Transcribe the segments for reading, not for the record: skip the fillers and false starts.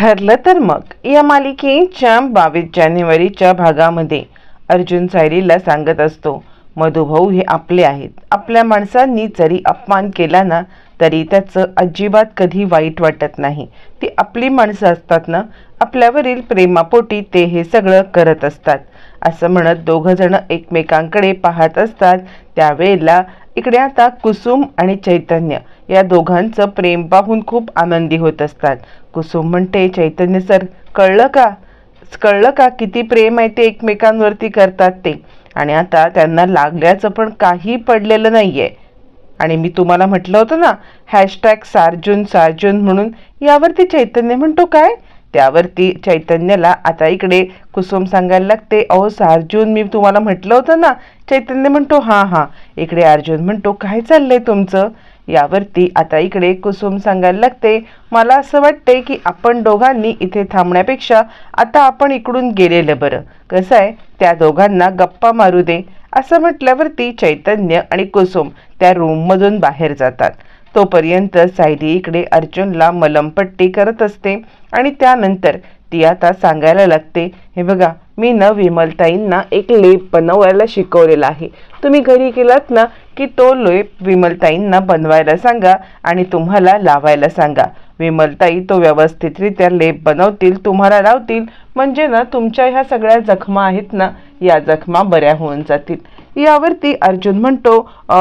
ठरलं तर मग या मालिकेच्या 22 जानेवारीच्या भागामध्ये अर्जुन सायलीला सांगत असतो, मधुभाऊ हे आपले आहेत. आपल्या माणसांनी जरी अपमान केला ना तरी त्याचं अजिबात कधी वाईट वाटत नाही. ती आपली माणसं असतात ना, आपल्यावरील प्रेमापोटी ते हे सगळं करत असतात. असं म्हणत दोघं जण एकमेकांकडे पाहत असतात. त्यावेळेला इकडे आता कुसुम आणि चैतन्य या दोघांचं प्रेम पाहून खूप आनंदी होत असतात. कुसुम म्हणते, चैतन्य सर, कळलं का किती प्रेम आहे ते एकमेकांवरती करतात ते, आणि आता त्यांना लागल्याचं पण काही पडलेलं नाहीये. आणि मी तुम्हाला म्हटलं होतं ना #सार्जुन म्हणून, यावरती चैतन्य म्हणतो काय. त्यावरती चैतन्याला आता इकडे कुसुम सांगायला लागते, अहो सार्जुन, मी तुम्हाला म्हटलं होतं ना. चैतन्य म्हणतो हां. इकडे अर्जुन म्हणतो, काय चाललंय तुमचं. यावरती आता इकडे कुसुम सांगायला लागते, मला असं वाटतंय की आपण दोघांनी इथे थांबण्यापेक्षा आता आपण इकडून गेलेलं बरं. कसं आहे, त्या दोघांना गप्पा मारू दे. असं म्हटल्यावरती चैतन्य आणि कुसुम त्या रूममधून बाहेर जातात. तोपर्यंत सायली इकडे अर्जुनला मलमपट्टी करत असते आणि त्यानंतर ती आता सांगायला लागते, हे बघा, मी न विमलताईंना एक लेप बनवायला शिकवलेला आहे. तुम्ही घरी गेलात ना की तो लेप विमलताईंना बनवायला सांगा आणि तुम्हाला लावायला सांगा. विमलताई तो व्यवस्थितरित्या लेप बनवतील, तुम्हाला लावतील, म्हणजे ना तुमच्या ह्या सगळ्या जखमा आहेत ना, या जखमा बऱ्या होऊन जातील. यावरती अर्जुन म्हणतो,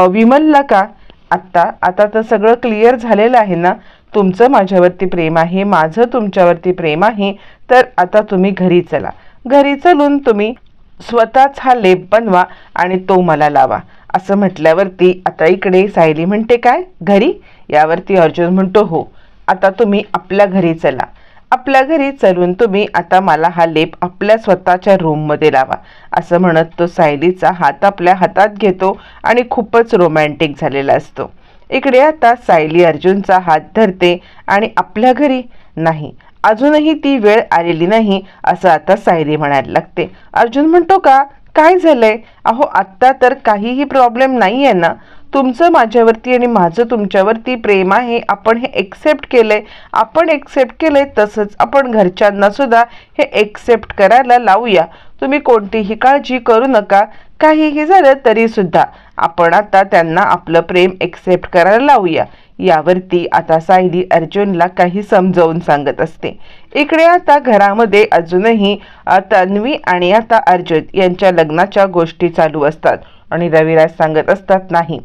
विमलला का. आता तर सगळं क्लिअर झालेलं आहे ना. तुमचं माझ्यावरती प्रेम आहे, माझं तुमच्यावरती प्रेम आहे. तर आता तुम्ही घरी चला. घरी चलून तुम्ही स्वतःच हा लेप बनवा आणि तो मला लावा. असं म्हटल्यावरती आता इकडे सायली म्हणते, काय घरी. यावरती अर्जुन म्हणतो, हो, आता तुम्ही आपल्या घरी चला. आपल्या घरी चलून तुम्ही आता मला हा लेप आपल्या स्वतःच्या रूममध्ये लावा. असं म्हणत तो सायलीचा हात आपल्या हातात घेतो आणि खूपच रोमॅन्टिक झालेला असतो. इकडे आता सायली अर्जुनचा हात धरते आणि आपल्या घरी नाही, अजूनही ती वेळ आलेली नाही, असं आता सायली म्हणायला लागते. अर्जुन म्हणतो, का, काय झालंय. अहो आत्ता तर काहीही प्रॉब्लेम नाही आहे ना. तुमचं माझ्यावरती आणि माझं तुमच्यावरती प्रेम आहे, आपण हे एक्सेप्ट केलंय. तसंच आपण घरच्यांना सुद्धा हे एक्सेप्ट करायला लावूया. तुम्ही कोणतीही काळजी करू नका. काहीही झालं तरी सुद्धा आपण आता त्यांना आपलं प्रेम एक्सेप्ट करायला लावूया. यावरती आता सायली अर्जुनला काही समजावून सांगत असते. इकडे आता घरामध्ये अजूनही तन्वी आणि आता अर्जुन यांच्या लग्नाच्या गोष्टी चालू असतात आणि रविराज सांगत असतात, नाही,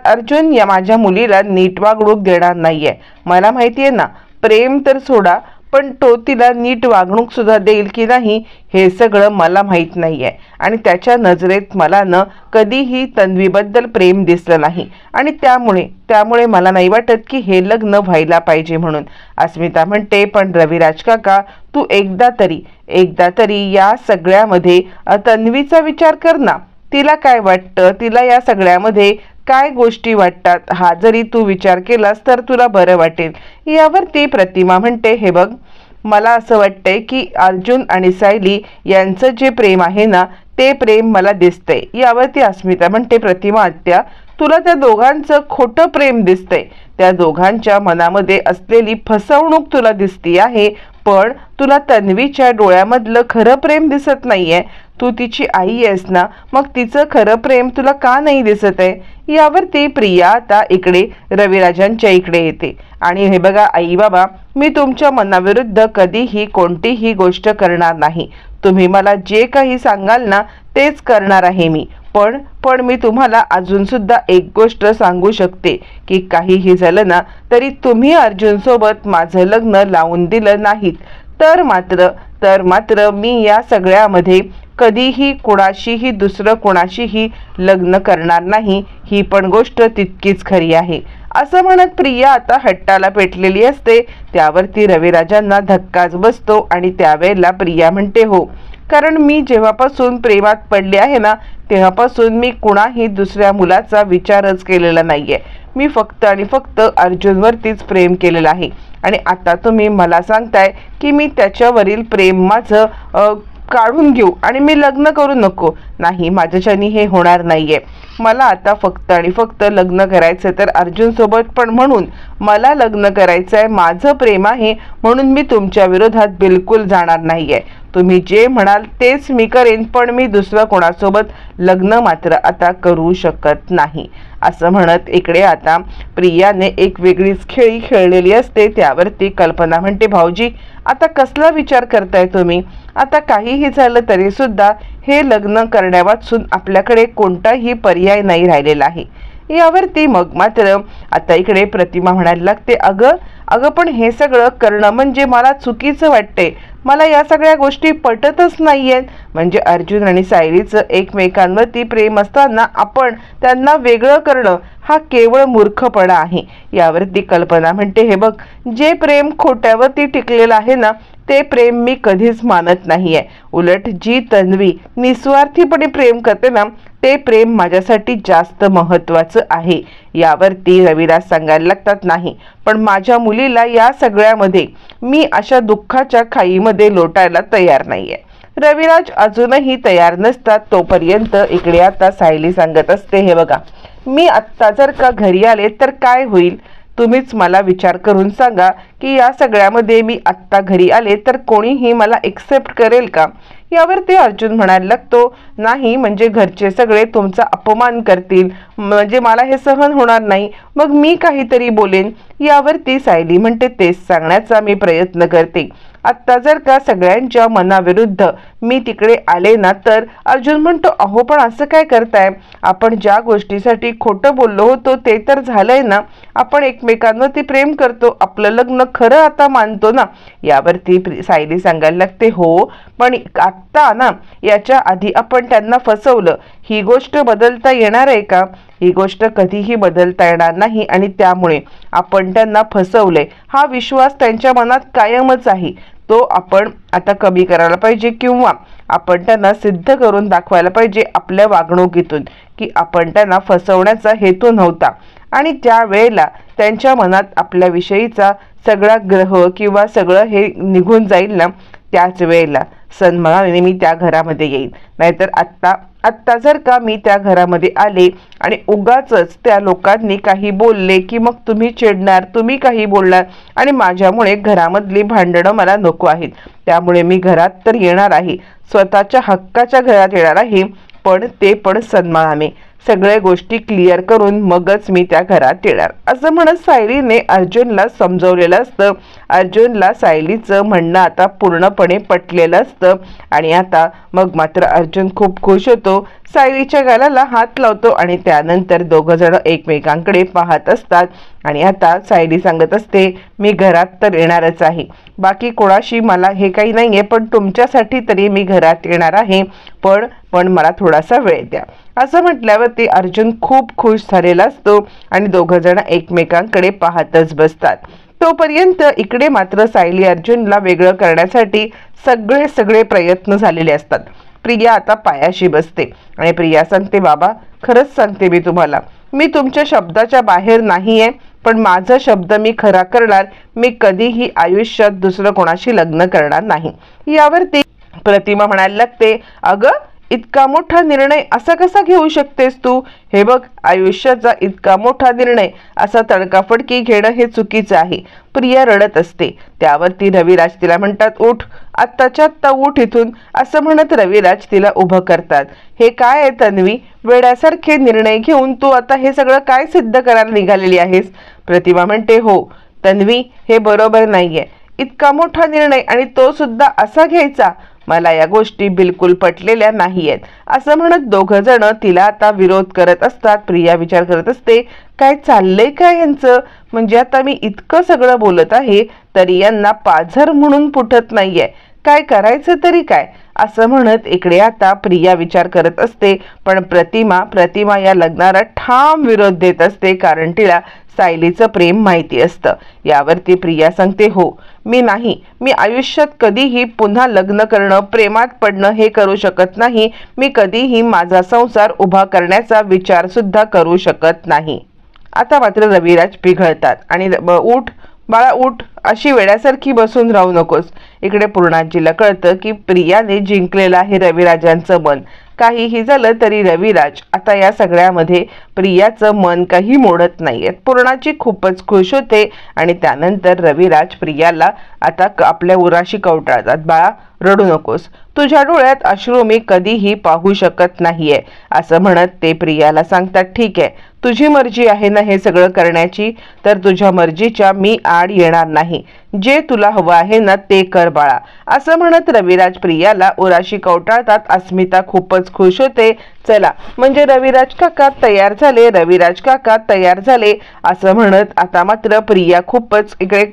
अर्जुन या माझ्या मुलीला नीट वागणूक देणार नाहीये. मला माहितीये ना, प्रेम तर सोडा, पण तो तिला नीट वागणूक सुद्धा देईल की नाही हे सगळं मला माहीत नाहीये. आणि त्याच्या नजरेत मला न कधीही तन्वीबद्दल प्रेम दिसलं नाही आणि त्यामुळे मला नाही वाटत की हे लग्न व्हायला पाहिजे म्हणून. अस्मिता म्हणते, पण रविराज काका, तू एकदा तरी या सगळ्यामध्ये तन्वीचा विचार कर ना. तिला काय वाटतं, तिला या सगळ्यामध्ये काय गोष्टी वाटतात, हा जरी तू विचार केलास तर तुला बरं वाटेल. यावरती प्रतिमा म्हणते, हे बघ, मला असं वाटतंय की अर्जुन आणि सायली यांचं जे प्रेम आहे ना, ते प्रेम मला दिसतंय. यावरती अस्मिता म्हणते, प्रतिमा आत्या, तुला त्या दोघांचं खोटं प्रेम दिसतंय. त्या दोघांच्या मनामध्ये असलेली फसवणूक तुला दिसती आहे, पण तुला तन्वीच्या डोळ्यामधलं खरं प्रेम दिसत नाहीये. तू तिची आई आहेस ना, मग तिचं खरं प्रेम तुला का नाही दिसत आहे. यावरती प्रिया आता इकडे रविराजांच्या इकडे येते आणि हे बघा आई बाबा, मी तुमच्या मनाविरुद्ध कधीही कोणतीही गोष्ट करणार नाही. तुम्ही मला जे काही सांगाल ना तेच करणार आहे मी. पण मी तुम्हाला अजून सुद्धा एक गोष्ट सांगू शकते की काहीही झालं ना तरी तुम्ही अर्जुन सोबत माझं लग्न लावून दिलं नाहीत तर मात्र मी या सगळ्यामध्ये कधीही दुसरं कोणाशीही लग्न करणार नाही. ही पण गोष्ट तितकीच खरी आहे. असं म्हणत प्रिया आता हट्टाला पेटलेली असते. त्यावरती रविराजांना धक्काच बसतो आणि त्यावेळेला प्रिया म्हणते, हो, कारण मी जेव्हापासून प्रेमात पडले आहे ना तेव्हापासून मी कुणाही दुसऱ्या मुलाचा विचारच केलेला नाहीये. मी फक्त आणि फक्त अर्जुनवरतीच प्रेम केलेलं आहे आणि आता तुम्ही मला सांगताय की मी त्याच्यावरील प्रेम माझं काढून घेऊ आणि मी लग्न करू नको. नाही, माझ्याच्यानी हे होणार नाहीये. मला आता फक्त आणि फक्त लग्न करायचं तर अर्जुन सोबत, पण म्हणून मला लग्न करायचं आहे, माझं प्रेम आहे म्हणून मी तुमच्या विरोधात बिलकुल जाणार नाहीये. तुम्ही जे म्हणाल तेच मी करेन, पण मी दुसरं कोणासोबत लग्न मात्र आता करू शकत नाही. असं म्हणत इकडे आता प्रियाने एक वेगळीच खेळी खेळलेली असते. त्यावरती कल्पना म्हणते, भाऊजी आता कसला विचार करताय तुम्ही? आता काहीही झालं तरी सुद्धा हे लग्न करण्यावाचून आपल्याकडे कोणताही पर्याय नाही राहिलेला आहे. यावरती मग मात्र आता इकडे प्रतिमा म्हणायला लागते, अगं अगं पण हे सगळं करणं म्हणजे मला चुकीचं वाटते. मला या सगळ्या गोष्टी पटतच नाहीयेत. म्हणजे अर्जुन आणि सायलीचं एकमेकांवरती प्रेम असताना आपण त्यांना वेगळं करणं हा केवळ मूर्खपणा आहे. यावरती कल्पना म्हणते, हे बघ, जे प्रेम खोट्यावरती टिकलेलं आहे ना ते प्रेम मी कधीच मानत नाहीये. उलट जी तन्वी निस्वार्थीपणे प्रेम करते ना ते प्रेम माझ्यासाठी जास्त महत्त्वाचं आहे. यावरती रविराज सांगायला लागतात, नाही पण माझ्या मुलीला या सगळ्यामध्ये मी अशा दुःखाच्या खाईमध्ये लोटायला तयार नाहीये. रविराज अजूनही तयार नसतात. तोपर्यंत इकडे आता सायली सांगत असते, हे बघा, मी आत्ता जर का घरी आले तर काय होईल? तुम्हीच मला विचार करून सांगा की या सगळ्यामध्ये मी आत्ता घरी आले तर कोणीही मला एक्सेप्ट करेल का? यावरती अर्जुन म्हणायला लागतो, नाही म्हणजे घरचे सगळे तुमचा अपमान करतील, म्हणजे मला हे सहन होणार नाही, मग मी काहीतरी बोलेन. यावरती सायली म्हणते, तेच सांगण्याचा मी प्रयत्न करते. आत्ता जर का सगळ्यांच्या मनाविरुद्ध मी तिकडे आले ना तर अर्जुन म्हणतो, अहो पण असं काय करताय? आपण ज्या गोष्टीसाठी खोटं बोललो होतो ते तर झालंय ना. आपण एकमेकांवरती प्रेम करतो, आपलं लग्न खरं आता मानतो ना. यावरती सायली सांगायला लागते, हो पण आत्ता ना याच्या आधी आपण त्यांना फसवलं, ही गोष्ट बदलता येणार आहे का? ही गोष्ट कधीही बदलता येणार नाही आणि त्यामुळे आपण त्यांना फसवले हा विश्वास त्यांच्या मनात कायमच आहे. तो आपण आता कमी करायला पाहिजे किंवा आपण त्यांना सिद्ध करून दाखवायला पाहिजे आपल्या वागणुकीतून की आपण त्यांना फसवण्याचा हेतू नव्हता. आणि त्या वेळेला त्यांच्या मनात आपल्याविषयीचा सगळा ग्रह किंवा सगळं हे निघून जाईल ना, त्याच वेळेला सन्मानाने मी त्या घरामध्ये येईन. नाहीतर आत्ता जर का मी त्या घरामध्ये आले आणि उगाचच त्या लोकांनी काही बोलले की मग तुम्ही चिडणार, तुम्ही काही बोलणार आणि माझ्यामुळे घरामधली भांडणं मला नको आहेत. त्यामुळे मी घरात तर येणार आहे, स्वतःच्या हक्काच्या घरात येणार आहे, पण ते पण सन्मानाने सगळ्या गोष्टी क्लिअर करून मगच मी त्या घरात येणार. असं म्हणत सायलीने अर्जुनला समजवलेलं असतं. अर्जुनला सायलीचं म्हणणं आता पूर्णपणे पटलेलं असतं आणि आता मग मात्र अर्जुन खूप खुश होतो. सायलीच्या गालाला हात लावतो आणि त्यानंतर दोघं जण एकमेकांकडे पाहत असतात. आणि आता सायली सांगत असते, मी घरात तर येणारच आहे, बाकी कोणाशी मला हे काही नाहीये, पण तुमच्यासाठी तरी मी घरात येणार आहे, पण मला थोडासा वेळ द्या. असं म्हटल्यावरती अर्जुन खूप खुश झालेला असतो आणि दोघं जण एकमेकांकडे पाहतच बसतात. तोपर्यंत इकडे मात्र सायली अर्जुनला वेगळं करण्यासाठी सगळे प्रयत्न झालेले असतात. प्रिया आता पायाशी बसते आणि प्रिया सांगते, बाबा खरंच सांगते मी तुम्हाला, मी तुमच्या शब्दाच्या बाहेर नाहीये, पण माझा शब्द मी खरा करणार. मी कधीही आयुष्यात दुसरं कोणाशी लग्न करणार नाही. यावरती प्रतिमा म्हणायला लागते, अगं इतका मोठा निर्णय असा कसा घेऊ शकतेस तू? हे बघ, आयुष्याचा इतका मोठा निर्णय असा तडकाफडकी घेणं हे चुकीचं आहे. प्रिया रडत असते. त्यावरती रविराज तिला म्हणतात, उठ, आत्ताच्या आत्ता उठ इथून. असं म्हणत रविराज तिला उभं करतात. हे काय आहे तन्वी, वेड्यासारखे निर्णय घेऊन तू आता हे सगळं काय सिद्ध करायला निघालेली आहेस? प्रतिमा म्हणते, हो तन्वी, हे बरोबर नाहीये. इतका मोठा निर्णय आणि तो सुद्धा असा घ्यायचा, मला या गोष्टी बिलकुल पटलेल्या नाहीयेत. असं म्हणत दोघं जण तिला आता विरोध करत असतात. प्रिया विचार करत असते, काय चाललंय काय यांचं? म्हणजे आता मी इतकं सगळं बोलत आहे तरी यांना पाझर म्हणून फुटत नाहीये, काय करायचं तरी काय? असं म्हणत इकडे आता प्रिया विचार करत असते. पण प्रतिमा या लग्नाला ठाम विरोध देत असते, कारण तिला सायलीचं प्रेम माहिती असतं. यावरती प्रिया सांगते, हो मी आयुष्यात कधीही पुन्हा लग्न करणं, प्रेमात पडणं हे करू शकत नाही. मी कधीही माझा संसार उभा करण्याचा विचार सुद्धा करू शकत नाही. आता मात्र रविराज पिघळतात आणि उठ बाळा उठ, अशी वेड्यासारखी बसून राहू नकोस. इकडे पूर्णाजीला कळतं की प्रियाने जिंकलेलं आहे रविराजांचं मन काहीही झालं तरी रविराज आता या सगळ्यामध्ये प्रियाचं मन काही मोडत नाहीये. पूर्णाची खूपच खुश होते आणि त्यानंतर रविराज प्रियाला आता आपल्या उराशी कवटाळतात. बाळा, रडू नकोस, तुझ्या डोळ्यात अश्रू मी कधीही पाहू शकत नाहीये असं म्हणत ते प्रियाला सांगतात. ठीक आहे, तुझी मर्जी आहे ना हे सगळं करण्याची, तर तुझ्या मर्जीच्या मी आड येणार नाही. जे तुला हवं आहे ना ते कर बाळा असं म्हणत रविराज प्रियाला उराशी कवटाळतात. अस्मिता खूपच खुश होते. चला, म्हणजे रविराज काका तयार झाले, रविराज काका तयार झाले असं म्हणत आता मात्र प्रिया खूपच इकडे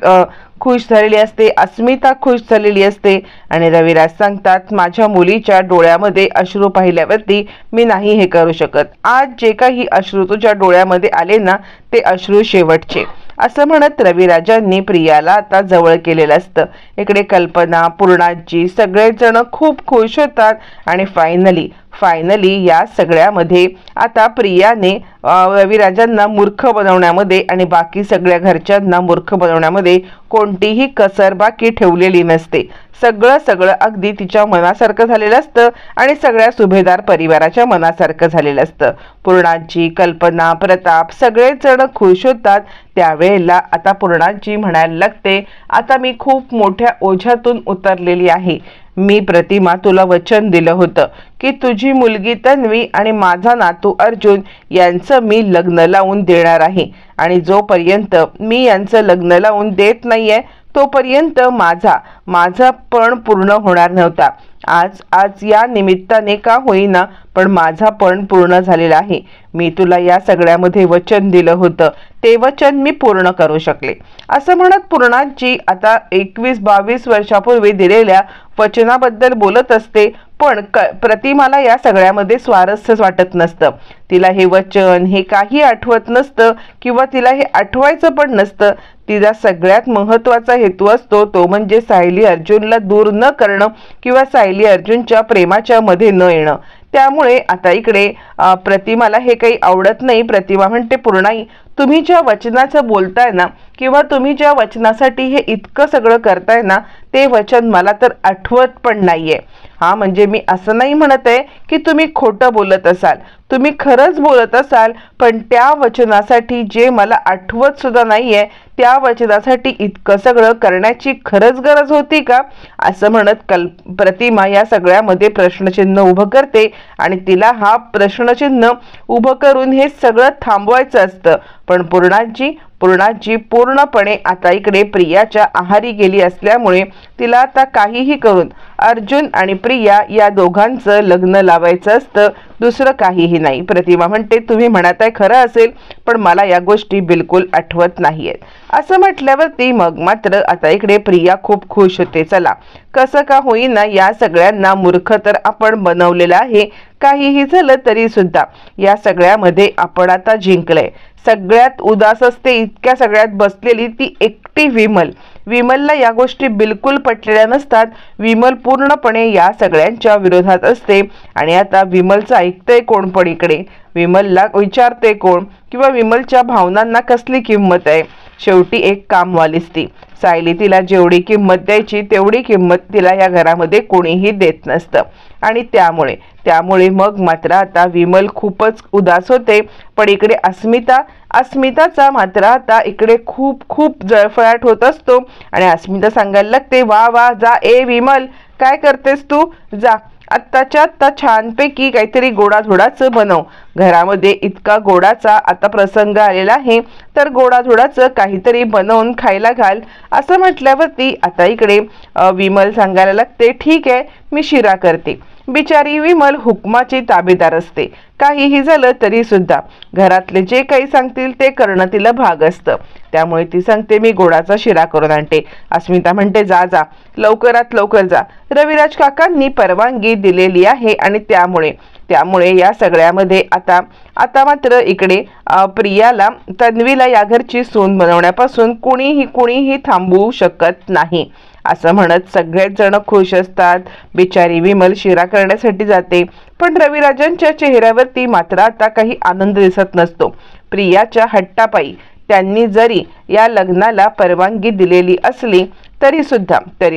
खुश झालेली असते. अस्मिता खुश झालेली असते आणि रविराज सांगतात, माझ्या मुलीच्या डोळ्यामध्ये अश्रू पाहिल्यावरती मी नाही हे करू शकत. आज जे काही अश्रू तुझ्या डोळ्यामध्ये आले ना ते अश्रू शेवटचे असं म्हणत रविराजांनी प्रियाला आता जवळ केलेलं असतं. इकडे कल्पना, पूर्णाजी सगळेच जण खूप खुश होतात आणि फायनली या सगळ्यामध्ये आता प्रियाने रविराजांना मूर्ख बनवण्यामध्ये आणि बाकी सगळ्या घरच्यांना मूर्ख बनवण्यामध्ये कोणतीही कसर बाकी ठेवलेली नसते. सगळं अगदी तिच्या मनासारखं झालेलं असतं आणि सगळ्या सुभेदार परिवाराच्या मनासारखं झालेलं असतं. पूर्णाजी, कल्पना, प्रताप सगळेच जण खुश होतात. त्यावेळेला आता पूर्णाजी म्हणायला लागते, आता मी खूप मोठ्या ओझ्यातून उतरलेली आहे. मी प्रतिमा तुला वचन दिलं होतं की तुझी मुलगी तन्वी आणि माझा नातू अर्जुन यांचं मी लग्न लावून देणार आहे आणि जोपर्यंत मी यांचं लग्न लावून देत नाहीये तोपर्यंत माझा पण पूर्ण होणार नव्हता. आज या निमित्ताने का होईना पण माझा पण पूर्ण झालेला आहे. मी तुला या सगळ्यामध्ये वचन दिलं होतं ते वचन मी पूर्ण करू शकले असं म्हणत पूर्णाजी आता 21-22 वर्षापूर्वी दिलेल्या वचनाबद्दल बोलत असते. पण प्रतिमाला या सगळ्यामध्ये स्वारस्यच वाटत नसतं. तिला हे वचन हे काही आठवत नसतं किंवा तिला हे आठवायचं पण नसतं. तिचा सगळ्यात महत्त्वाचा हेतू असतो तो म्हणजे सायली अर्जुनला दूर न करणं किंवा सायली अर्जुनच्या प्रेमाच्या मध्ये न येणं. त्यामुळे आता इकडे प्रतिमाला हे काही आवडत नाही. प्रतिमा म्हणते, पूर्णाई, तुम्ही ज्या वचनाचं बोलताय ना किंवा तुम्ही ज्या वचनासाठी हे इतकं सगळं करताय ना ते वचन मला तर आठवत पण नाहीये. हा, म्हणजे मी असं नाही म्हणत आहे की तुम्ही खोटं बोलत असाल, तुम्ही खरंच बोलत असाल, पण त्या वचनासाठी जे मला आठवत सुद्धा नाहीये त्या वचनासाठी इतकं सगळं करण्याची खरंच गरज होती का असं म्हणत प्रतिमा या सगळ्यामध्ये प्रश्नचिन्ह उभं करते आणि तिला हा प्रश्नचिन्ह उभं करून हे सगळं थांबवायचं असतं. पण पूर्णाजी पूर्णपणे आता इकडे प्रियाच्या आहारी गेली असल्यामुळे तिला आता काहीही करून अर्जुन आणि प्रिया या दोघांचं लग्न लावायचं असतं, दुसरं काहीही नाही. प्रतिमा म्हणते, तुम्ही म्हणत आहे खरं असेल पण मला या गोष्टी बिलकुल आठवत नाहीयेत असं म्हटल्यावरती मग मात्र आता इकडे प्रिया खूप खुश होते. चला, कसं का होईना या सगळ्यांना मूर्ख तर आपण बनवलेलं आहे. काहीही झालं तरी सुद्धा या सगळ्यामध्ये आपण आता जिंकलंय. सगळ्यात उदास असते इतक्या सगळ्यात बसलेली ती एकटी विमलला या गोष्टी बिलकुल पटलेल्या नसतात. विमल पूर्णपणे या सगळ्यांच्या विरोधात असते आणि आता विमलचं ऐकतंय कोण, पण इकडे विमलला विचारते कोण किंवा विमलच्या भावनांना कसली किंमत आहे. शेवटी एक कामवालीच ती सायली. तिला जेवढी किंमत द्यायची तेवढी किंमत तिला या घरामध्ये कोणीही देत नसतं आणि त्यामुळे मग मात्र आता विमल खूपच उदास होते. पण इकडे अस्मिताचा मात्र आता इकडे खूप जळफळाट होत असतो आणि अस्मिता सांगायला लागते, वा जा, ए विमल काय करतेस तू, जा आत्ताच्या आत्ता छानपैकी काहीतरी गोडाधोडाचं बनव. घरामध्ये इतका गोडाचा आता प्रसंग आलेला आहे तर गोडाधोडाचं काहीतरी बनवून खायला घाल असं म्हटल्यावरती आता इकडे विमल सांगायला लागते, ठीक आहे मी शिरा करते. बिचारी विमल हुकमाची ताबेदार असते. काहीही झालं तरी सुद्धा घरातले जे काही सांगतील ते करणं तिला भाग असतं. त्यामुळे ती सांगते, मी गोडाचा शिरा करून आणते. अस्मिता म्हणते, जा लवकरात लवकर जा. रविराज काकांनी परवानगी दिलेली आहे आणि त्यामुळे या सगळ्यामध्ये आता मात्र इकडे प्रियाला तन्वीला या घरची सून बनवण्यापासून कुणीही थांबवू शकत नाही असं म्हणत सगळेच जण खुश असतात. बिचारी विमल शिरा करण्यासाठी जाते पण रविराजांच्या चेहऱ्यावरती मात्र आता काही आनंद दिसत नसतो. प्रियाच्या हट्टापायी त्यांनी जरी या लग्नाला परवानगी दिलेली असली तरी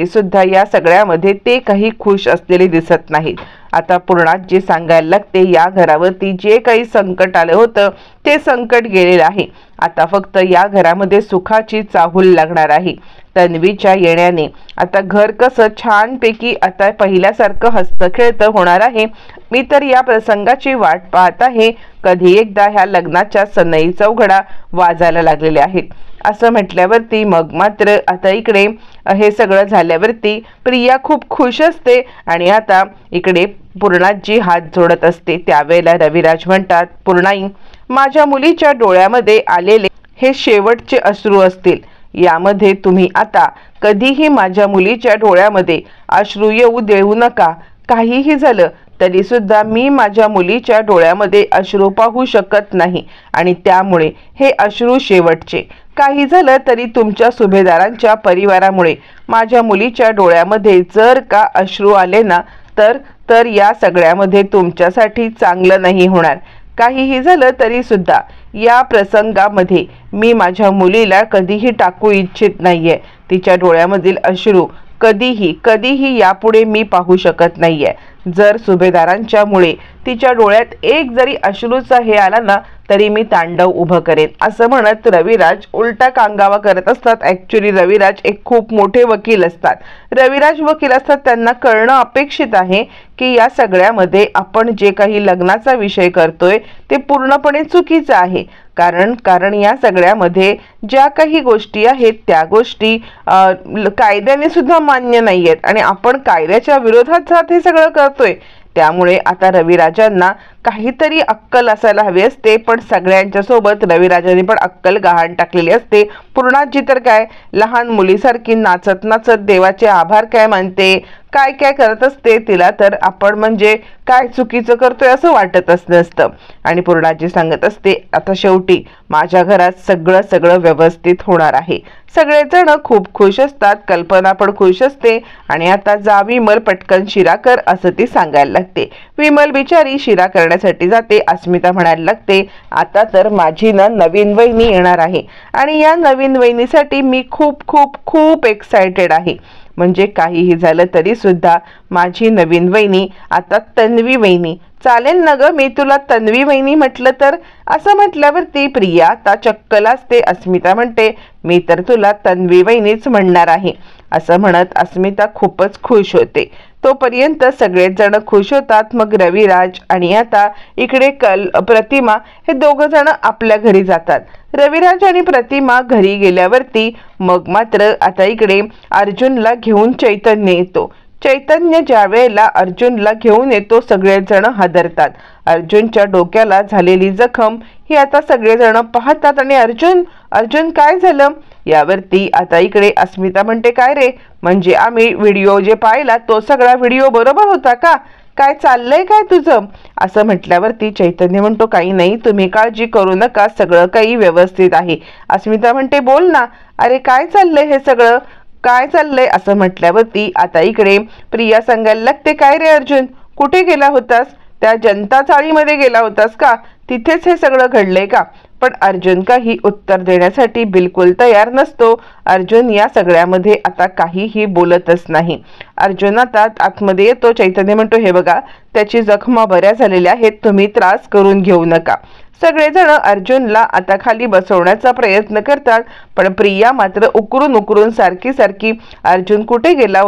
सुद्धा या सगळ्यामध्ये ते काही खुश असलेले दिसत नाहीत. आता पूर्णाजी सांगायला लागते, या घरावरती जे काही संकट आलं होतं ते संकट गेलेलं आहे. आता फक्त या घरामध्ये सुखाची चाहूल लागणार आहे. तन्वीच्या येण्याने आता घर कसं छानपैकी आता पहिल्यासारखं हसतं होणार आहे. मी तर या प्रसंगाची वाट पाहत आहे. कधी एकदा ह्या लग्नाच्या सनईचा उघडा वाजायला लागलेले आहेत असं म्हटल्यावरती मग मात्र आता इकडे हे सगळं झाल्यावरती प्रिया खूप खुश असते आणि आता इकडे पूर्णाजी हात जोडत असते. त्यावेळेला रविराज म्हणतात, पूर्णाई, माझ्या मुलीच्या डोळ्यामध्ये आलेले हे शेवटचे अश्रू असतील. यामध्ये तुम्ही आता कधीही माझ्या मुलीच्या डोळ्यामध्ये अश्रू येऊ देऊ नका. काहीही झालं तरी सुद्धा मी माझ्या मुलीच्या डोळ्यामध्ये अश्रू पाहू शकत नाही आणि त्यामुळे हे अश्रू शेवटचे. काही झालं तरी तुमच्या सुभेदारांच्या परिवारामुळे माझ्या मुलीच्या डोळ्यामध्ये जर का अश्रू आले ना तर या सगळ्यामध्ये तुमच्यासाठी चांगलं नाही होणार. काहीही झालं तरी सुद्धा या प्रसंगामध्ये मी माझ्या मुलीला कधीही टाकू इच्छित नाहीये. तिच्या डोळ्यामधील अश्रू कधीही यापुढे मी पाहू शकत नाहीये. जर सुभेदारांच्यामुळे तिच्या डोळ्यात एक जरी अश्रूचा हे आला ना तरी मी तांडव उभं करेन असं म्हणत रविराज उलटा कांगावा करत असतात. ॲक्च्युली रविराज एक खूप मोठे वकील असतात. रविराज वकील असतात, त्यांना कळणं अपेक्षित आहे की या सगळ्यामध्ये आपण जे काही लग्नाचा विषय करतोय ते पूर्णपणे चुकीचं आहे. कारण या सगळ्यामध्ये ज्या काही गोष्टी आहेत त्या गोष्टी कायद्याने सुद्धा मान्य नाही आहेत आणि आपण कायद्याच्या विरोधात जात हे सगळं करतोय. त्यामुळे आता रविराजांना काहीतरी अक्कल असायला हवी असते. पण सगळ्यांच्या सोबत रविराजांनी पण अक्कल गहाण टाकलेली असते. पूर्णाजी तर काय लहान मुलीसारखी नाचत नाचत देवाचे आभार काय मानते, काय काय करत असते. तिला तर आपण म्हणजे काय चुकीचं करतोय असं वाटतच नसतं. आणि पूर्णाजी सांगत असते, आता शेवटी माझ्या घरात सगळं व्यवस्थित होणार आहे. सगळेजण खूप खुश असतात. कल्पना पण खुश असते आणि आता जा विमल, पटकन शिरा कर असं ती सांगायला लागते. विमल बिचारी शिरा करण्यासाठी जाते. अस्मिता म्हणायला लागते, आता तर माझी नवीन वहिनी येणार आहे आणि या नवीन वहिनीसाठी मी खूप खूप खूप एक्सायटेड आहे. म्हणजे काहीही झालं तरी सुद्धा माझी नवीन वहिनी आता तन्वी वहिनी. चालेल ना ग, मी तुला तन्वी वहिनी म्हटलं तर. असं म्हटल्यावरती प्रिया आता चक्कल असते. अस्मिता म्हणते, मी तर तुला तन्वी वहिनीच म्हणणार आहे असं म्हणत अस्मिता खूपच खुश होते. तोपर्यंत सगळेच जण खुश होतात. मग रविराज आणि आता इकडे प्रतिमा हे दोघं जण आपल्या घरी जातात. रविराज आणि प्रतिमा घरी गेल्यावरती मग मात्र आता इकडे अर्जुनला घेऊन चैतन्य येतो. चैतन्य ज्या वेळेला अर्जुनला घेऊन येतो सगळेच जण हादरतात. अर्जुनच्या डोक्याला झालेली जखम ही आता सगळेजण पाहतात आणि अर्जुन काय झालं यावरती आता इकडे अस्मिता म्हणते, काय रे, म्हणजे आम्ही व्हिडिओ जे पाहिला तो सगळा व्हिडिओ बरोबर होता का, काय चाललंय काय तुझं असं म्हटल्यावरती चैतन्य म्हणतो, काही नाही, तुम्ही काळजी करू नका, सगळं काही व्यवस्थित आहे. अस्मिता म्हणते, बोल ना, अरे काय चाललंय हे सगळं, काय चाललंय असं म्हटल्यावरती आता इकडे प्रिया सांगायला लागते, काय रे अर्जुन, कुठे गेला होतास, त्या जनता चाळीमध्ये गेला होतास का, तिथेच हे सगळं घडलंय का. पण अर्जुन काही उत्तर देण्यासाठी बिलकुल तयार नसतो. अर्जुन या सगळ्यामध्ये आता काहीही बोलतच नाही. अर्जुन आता आतमध्ये येतो. चैतन्य म्हणतो, हे बघा, त्याची जखमा बऱ्या झालेल्या आहेत, तुम्ही त्रास करून घेऊ नका. सगळेजण अर्जुनला आता खाली बसवण्याचा प्रयत्न करतात. पण प्रिया मात्र उकरून सारखी अर्जुन कुठे गेला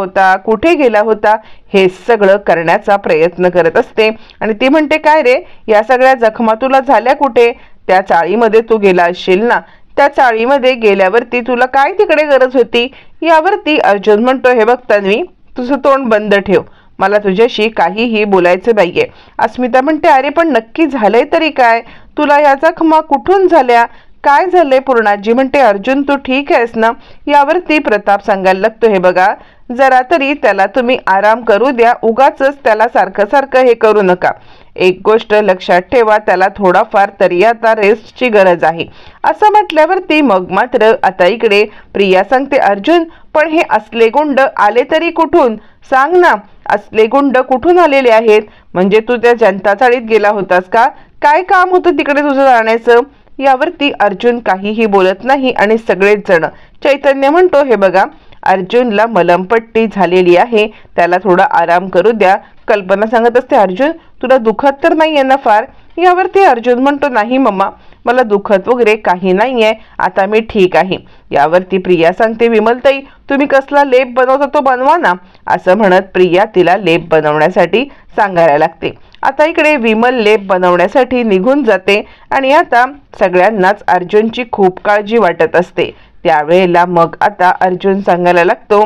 होता हे सगळं करण्याचा प्रयत्न करत असते. आणि ती म्हणते, काय रे, या सगळ्या जखमा तुला झाल्या कुठे, त्या चाळीमध्ये तू गेला असशील ना, त्या चाळीमध्ये गेल्यावरती तुला काय तिकडे गरज होती. यावरती अर्जुन म्हणतो, हे बघ तन्वी, तुझं तोंड बंद ठेव, मला तुझ्याशी काहीही बोलायचं नाहीये. अस्मिता म्हणते, अरे पण नक्की झालंय तरी काय, तुला या जखमा कुठून झाल्या, काय झालंय. पूर्णाजी म्हणते, अर्जुन तू ठीक आहेस ना. यावरती प्रताप सांगायला लागतो, हे बघा, जरा तरी त्याला तुम्ही आराम करू द्या, उगाचच त्याला सारखं हे करू नका. एक गोष्ट लक्षात ठेवा, त्याला थोडाफार तरी आता रेस्टची गरज आहे. असं म्हटल्यावरती मग मात्र आता इकडे प्रिया सांगते, अर्जुन पण हे असले गुंड आले तरी कुठून, सांग ना, असले गुंड कुठून आलेले आहेत, म्हणजे तू त्या जनता चाळीत गेला होतास का, काय काम होतं तिकडे तुझं जाण्याचं. यावरती अर्जुन काहीही बोलत नाही आणि सगळेच जण. चैतन्य म्हणतो, हे बघा अर्जुनला मलमपट्टी झालेली आहे, त्याला थोडा आराम करू द्या. कल्पना सांगत असते, अर्जुन तुला दुखत तर नाहीये ना फार? यावरती अर्जुन म्हणतो, नाही मम्मा, मला दुखत वगैरे काही नाहीये, आता मी ठीक आहे. यावरती प्रिया सांगते, विमलताई तुम्ही कसला लेप बनवता तो बनवा ना. असं म्हणत प्रिया तिला लेप बनवण्यासाठी सांगायला लागते. आता इकडे विमल लेप बनवण्यासाठी निघून जाते आणि आता सगळ्यांनाच अर्जुनची खूप काळजी वाटत असते. त्यावेळेला मग आता अर्जुन सांगायला लागतो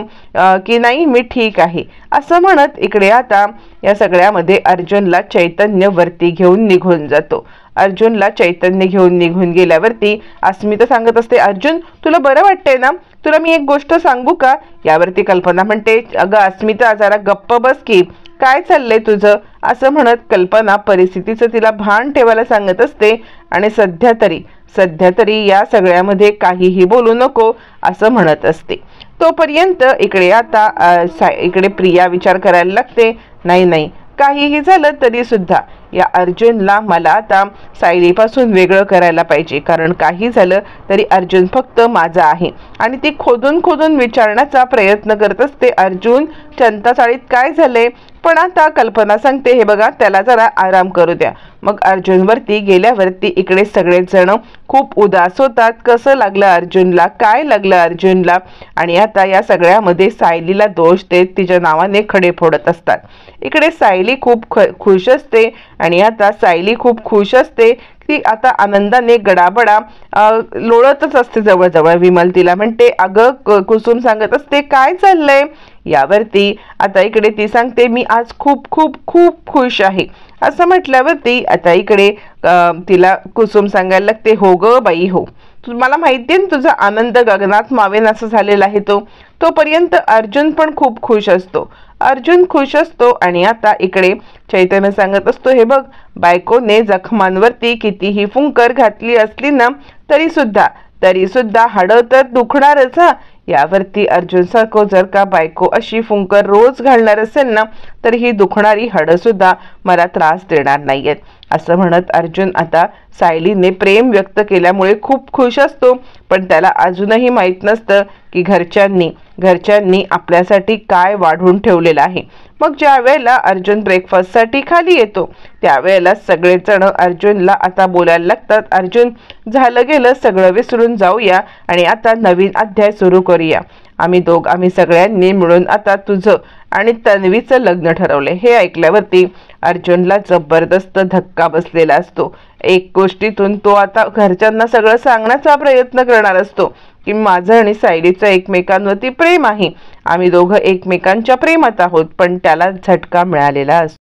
की नाही मी ठीक आहे. असं म्हणत इकडे आता या सगळ्यामध्ये अर्जुनला चैतन्य वरती घेऊन निघून जातो. अर्जुनला चैतन्य घेऊन निघून गेल्यावरती अस्मिता सांगत असते, अर्जुन तुला बरं वाटतंय ना? तुला मी एक गोष्ट सांगू का? यावरती कल्पना म्हणते, अगं अस्मिता जरा गप्प बस की, काय चाललंय तुझं? असं म्हणत कल्पना परिस्थितीचं तिला भान ठेवायला सांगत असते आणि सध्या तरी या सगळ्यामध्ये काहीही बोलू नको असं म्हणत असते. तोपर्यंत इकडे आता इकडे प्रिया विचार करायला लागते, नाही काहीही झालं तरी सुद्धा या अर्जुनला मला आता सायलीपासून वेगळं करायला पाहिजे, कारण काही झालं तरी अर्जुन फक्त माझा आहे. आणि ती खोदून विचारण्याचा प्रयत्न करत असते, अर्जुन चंता चाळीत काय झालंय? पण आता कल्पना सांगते, हे बघा त्याला जरा आराम करू द्या. मग अर्जुनवरती गेल्यावरती इकडे सगळेजण खूप उदास होतात. कसं लागलं अर्जुनला, काय लागलं अर्जुनला? आणि आता या सगळ्यामध्ये सायलीला दोष देत तिच्या नावाने खडे फोडत असतात. इकडे सायली खूप खुश असते आणि आता सायली खूप खुश असते. ती आता आनंदाने गडाबडा लोळतच असते जवळजवळ. विमल तिला म्हणते, अगं कुसुम सांगत असते, काय चाललंय? यावरती आता इकडे ती सांगते, मी आज खूप खूप खूप खुश आहे. असं म्हटल्यावरती आता इकडे तिला कुसुम सांगायला लागते, हो ग बाई हो, मला माहिती आहे तुझा आनंद गगनात मावेन असं झालेला आहे. तोपर्यंत अर्जुन पण खूप खुश असतो. आणि आता इकडे चैतन्य सांगत असतो, हे बघ बायकोने जखमांवरती कितीही फुंकर घातली असली ना तरी सुद्धा हाडं तर दुखणारच. यावरती अर्जुन सारखं जर का बायको अशी फुंकर रोज घालणार असेल ना तर ही दुखणारी हाडं सुद्धा मला त्रास देणार नाहीयेत. असं म्हणत अर्जुन आता सायलीने प्रेम व्यक्त केल्यामुळे खूप खुश असतो. पण त्याला अजूनही माहीत नसतं की घरच्यांनी आपल्यासाठी काय वाढवून ठेवलेलं आहे. मग ज्या वेळेला अर्जुन ब्रेकफास्टसाठी खाली येतो त्यावेळेला सगळेजण अर्जुनला आता बोलायला लागतात, अर्जुन झालं गेलं सगळं विसरून जाऊया आणि आता नवीन अध्याय सुरू करूया. आम्ही सगळ्यांनी मिळून आता तुझं आणि तन्वीचं लग्न ठरवलंय. हे ऐकल्यावरती अर्जुनला जबरदस्त धक्का बसलेला असतो. एक गोष्टीतून तो आता घरच्यांना सगळं सांगण्याचा प्रयत्न करणार असतो की माझं आणि सायलीचं एकमेकांवरती प्रेम आहे, आम्ही दोघं एकमेकांच्या प्रेमात आहोत. पण त्याला झटका मिळालेला असतो.